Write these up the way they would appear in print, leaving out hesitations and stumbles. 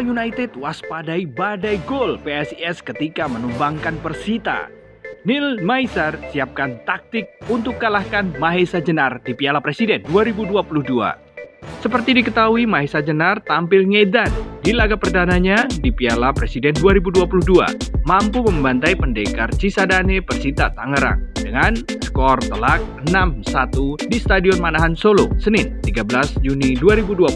United waspadai badai gol PSIS ketika menumbangkan Persita. Neil Maizar siapkan taktik untuk kalahkan Mahesa Jenar di Piala Presiden 2022. Seperti diketahui, Mahesa Jenar tampil ngedan di laga perdananya di Piala Presiden 2022, mampu membantai pendekar Cisadane Persita Tangerang dengan skor telak 6-1 di Stadion Manahan Solo, Senin 13 Juni 2022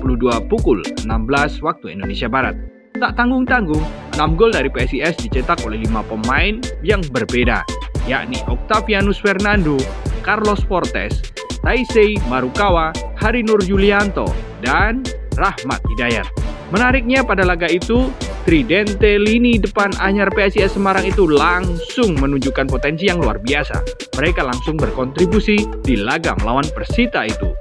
pukul 16 waktu Indonesia Barat. Tak tanggung-tanggung, 6 gol dari PSIS dicetak oleh 5 pemain yang berbeda, yakni Octavianus Fernando, Carlos Fortes, Taisei Marukawa, Hari Nur Yulianto, dan Rahmat Hidayat. Menariknya pada laga itu, tridente lini depan anyar PSIS Semarang itu langsung menunjukkan potensi yang luar biasa. Mereka langsung berkontribusi di laga melawan Persita itu.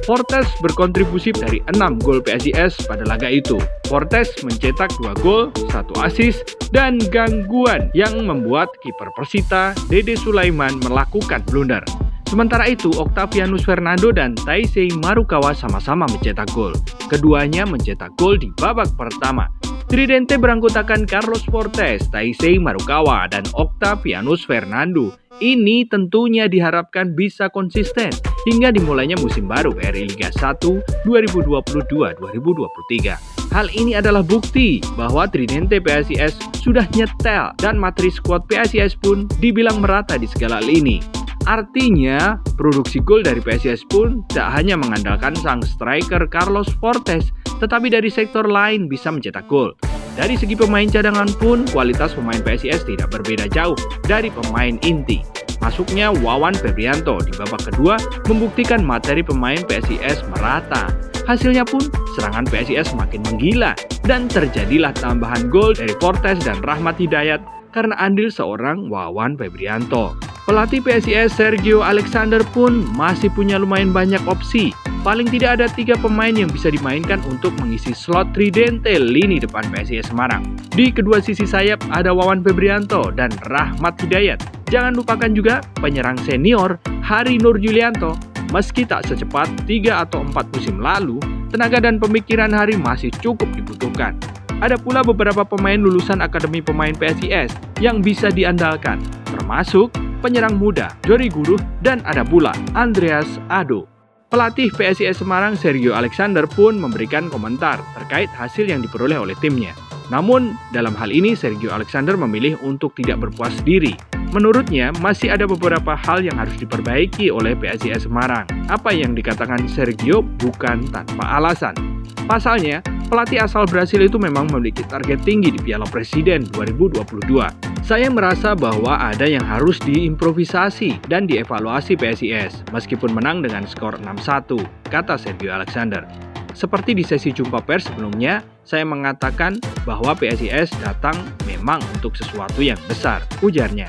Fortes berkontribusi dari 6 gol PSIS pada laga itu. Fortes mencetak 2 gol, 1 assist, dan gangguan yang membuat kiper Persita, Dede Sulaiman, melakukan blunder. Sementara itu, Octavianus Fernando dan Taisei Marukawa sama-sama mencetak gol. Keduanya mencetak gol di babak pertama. Tridente beranggotakan Carlos Fortes, Taisei Marukawa, dan Octavianus Fernando. Ini tentunya diharapkan bisa konsisten hingga dimulainya musim baru BRI Liga 1 2022-2023. Hal ini adalah bukti bahwa tridente PSIS sudah nyetel dan materi skuad PSIS pun dibilang merata di segala lini. Artinya, produksi gol dari PSIS pun tak hanya mengandalkan sang striker Carlos Fortes, tetapi dari sektor lain bisa mencetak gol. Dari segi pemain cadangan pun, kualitas pemain PSIS tidak berbeda jauh dari pemain inti. Masuknya Wawan Febrianto di babak kedua membuktikan materi pemain PSIS merata. Hasilnya pun, serangan PSIS makin menggila dan terjadilah tambahan gol dari Fortes dan Rahmat Hidayat karena andil seorang Wawan Febrianto. Pelatih PSIS Sergio Alexander pun masih punya lumayan banyak opsi. Paling tidak ada 3 pemain yang bisa dimainkan untuk mengisi slot tridente lini depan PSIS Semarang. Di kedua sisi sayap ada Wawan Febrianto dan Rahmat Hidayat. Jangan lupakan juga penyerang senior Hari Nur Yulianto. Meski tak secepat 3 atau 4 musim lalu, tenaga dan pemikiran Hari masih cukup dibutuhkan. Ada pula beberapa pemain lulusan Akademi Pemain PSIS yang bisa diandalkan, termasuk penyerang muda Jori Guruh, dan ada pula Andreas Ado. Pelatih PSIS Semarang Sergio Alexander pun memberikan komentar terkait hasil yang diperoleh oleh timnya. Namun, dalam hal ini Sergio Alexander memilih untuk tidak berpuas diri. Menurutnya, masih ada beberapa hal yang harus diperbaiki oleh PSIS Semarang. Apa yang dikatakan Sergio bukan tanpa alasan. Pasalnya, pelatih asal Brasil itu memang memiliki target tinggi di Piala Presiden 2022. Saya merasa bahwa ada yang harus diimprovisasi dan dievaluasi PSIS, meskipun menang dengan skor 6-1, kata Sergio Alexander. Seperti di sesi jumpa pers sebelumnya, saya mengatakan bahwa PSIS datang memang untuk sesuatu yang besar, ujarnya.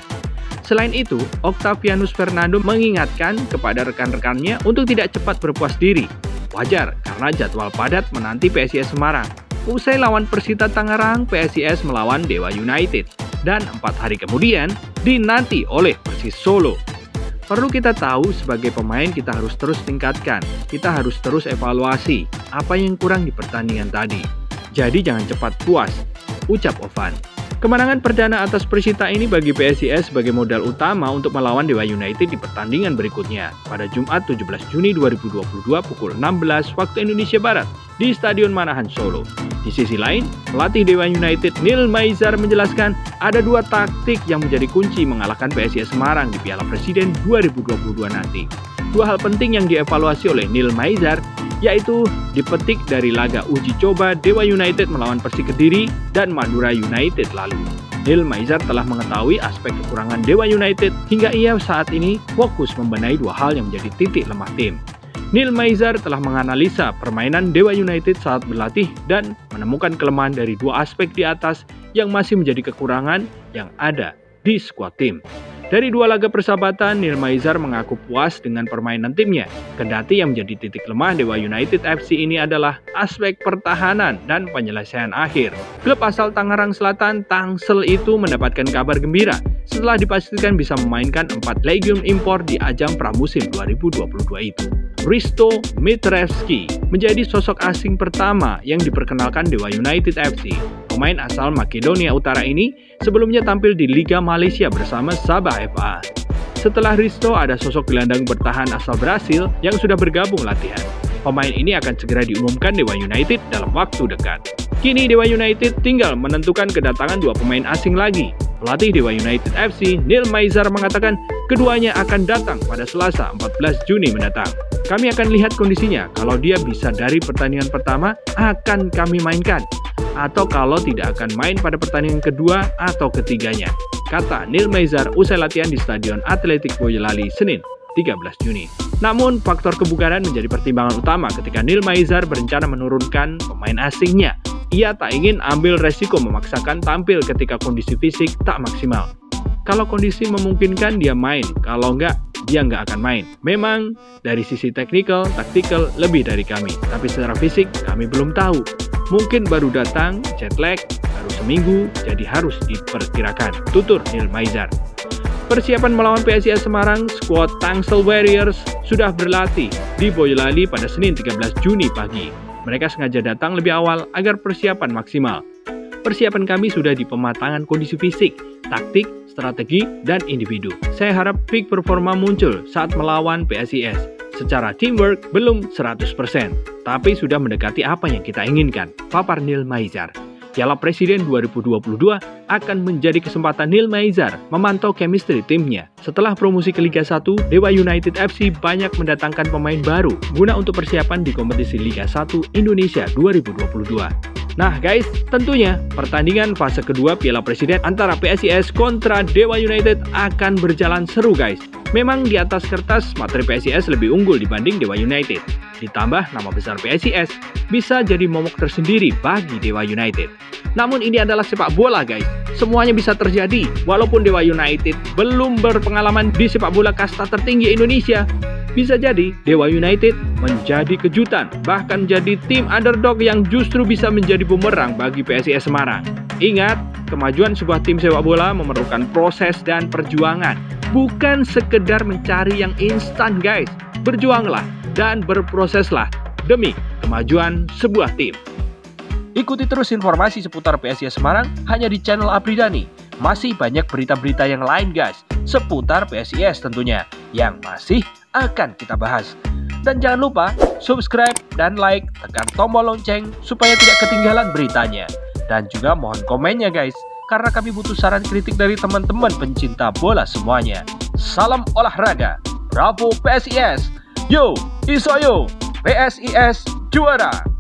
Selain itu, Octavianus Fernando mengingatkan kepada rekan-rekannya untuk tidak cepat berpuas diri. Wajar, karena jadwal padat menanti PSIS Semarang. Usai lawan Persita Tangerang, PSIS melawan Dewa United. Dan 4 hari kemudian dinanti oleh Persis Solo. Perlu kita tahu sebagai pemain kita harus terus tingkatkan, kita harus terus evaluasi apa yang kurang di pertandingan tadi. Jadi jangan cepat puas, ucap Ovan. Kemenangan perdana atas Persita ini bagi PSIS sebagai modal utama untuk melawan Dewa United di pertandingan berikutnya pada Jumat 17 Juni 2022 pukul 16 waktu Indonesia Barat di Stadion Manahan Solo. Di sisi lain, pelatih Dewa United Neil Maizar menjelaskan ada 2 taktik yang menjadi kunci mengalahkan PSIS Semarang di Piala Presiden 2022 nanti. 2 hal penting yang dievaluasi oleh Neil Maizar yaitu dipetik dari laga uji coba Dewa United melawan Persik Kediri dan Madura United lalu. Neil Maizar telah mengetahui aspek kekurangan Dewa United hingga ia saat ini fokus membenahi 2 hal yang menjadi titik lemah tim. Neil Maizar telah menganalisa permainan Dewa United saat berlatih dan menemukan kelemahan dari 2 aspek di atas yang masih menjadi kekurangan yang ada di skuad tim. Dari 2 laga persahabatan, Neil Maizar mengaku puas dengan permainan timnya. Kendati yang menjadi titik lemah Dewa United FC ini adalah aspek pertahanan dan penyelesaian akhir. Klub asal Tangerang Selatan, Tangsel itu mendapatkan kabar gembira setelah dipastikan bisa memainkan 4 legion impor di ajang pramusim 2022 itu. Hristo Mitrevski menjadi sosok asing pertama yang diperkenalkan Dewa United FC. Pemain asal Makedonia Utara ini sebelumnya tampil di Liga Malaysia bersama Sabah FA. Setelah Hristo, ada sosok gelandang bertahan asal Brasil yang sudah bergabung latihan. Pemain ini akan segera diumumkan Dewa United dalam waktu dekat. Kini Dewa United tinggal menentukan kedatangan dua pemain asing lagi. Pelatih Dewa United FC, Neil Maizar, mengatakan keduanya akan datang pada Selasa 14 Juni mendatang. Kami akan lihat kondisinya, kalau dia bisa dari pertandingan pertama akan kami mainkan, atau kalau tidak akan main pada pertandingan kedua atau ketiganya, kata Neil Maizar usai latihan di Stadion Atletik Boyolali Senin 13 Juni. Namun, faktor kebugaran menjadi pertimbangan utama ketika Neil Maizar berencana menurunkan pemain asingnya. Ia tak ingin ambil resiko memaksakan tampil ketika kondisi fisik tak maksimal. Kalau kondisi memungkinkan dia main, kalau enggak, dia nggak akan main. Memang dari sisi teknikal, taktikal lebih dari kami, tapi secara fisik kami belum tahu. Mungkin baru datang, jet lag, baru seminggu, jadi harus diperkirakan, tutur Neil Maizar. Persiapan melawan PSIS Semarang, skuad Tangsel Warriors sudah berlatih di Boyolali pada Senin 13 Juni pagi. Mereka sengaja datang lebih awal agar persiapan maksimal. Persiapan kami sudah di pematangan kondisi fisik, taktik, strategi, dan individu. Saya harap peak performa muncul saat melawan PSIS. Secara teamwork belum 100%, tapi sudah mendekati apa yang kita inginkan, papar Neil Maizar. Piala Presiden 2022 akan menjadi kesempatan Neil Maizar memantau chemistry timnya. Setelah promosi ke Liga 1, Dewa United FC banyak mendatangkan pemain baru guna untuk persiapan di kompetisi Liga 1 Indonesia 2022. Nah guys, tentunya pertandingan fase kedua Piala Presiden antara PSIS kontra Dewa United akan berjalan seru guys. Memang di atas kertas materi PSIS lebih unggul dibanding Dewa United. Ditambah nama besar PSIS bisa jadi momok tersendiri bagi Dewa United. Namun ini adalah sepak bola guys, semuanya bisa terjadi. Walaupun Dewa United belum berpengalaman di sepak bola kasta tertinggi Indonesia, bisa jadi Dewa United menjadi kejutan, bahkan menjadi tim underdog yang justru bisa menjadi bumerang bagi PSIS Semarang. Ingat, kemajuan sebuah tim sepak bola memerlukan proses dan perjuangan, bukan sekedar mencari yang instan guys. Berjuanglah dan berproseslah demi kemajuan sebuah tim. Ikuti terus informasi seputar PSIS Semarang hanya di channel Apridani. Masih banyak berita-berita yang lain guys, seputar PSIS tentunya, yang masih akan kita bahas. Dan jangan lupa subscribe dan like, tekan tombol lonceng supaya tidak ketinggalan beritanya. Dan juga mohon komennya guys, karena kami butuh saran kritik dari teman-teman pencinta bola semuanya. Salam olahraga, bravo PSIS, yo, iso yo, PSIS juara!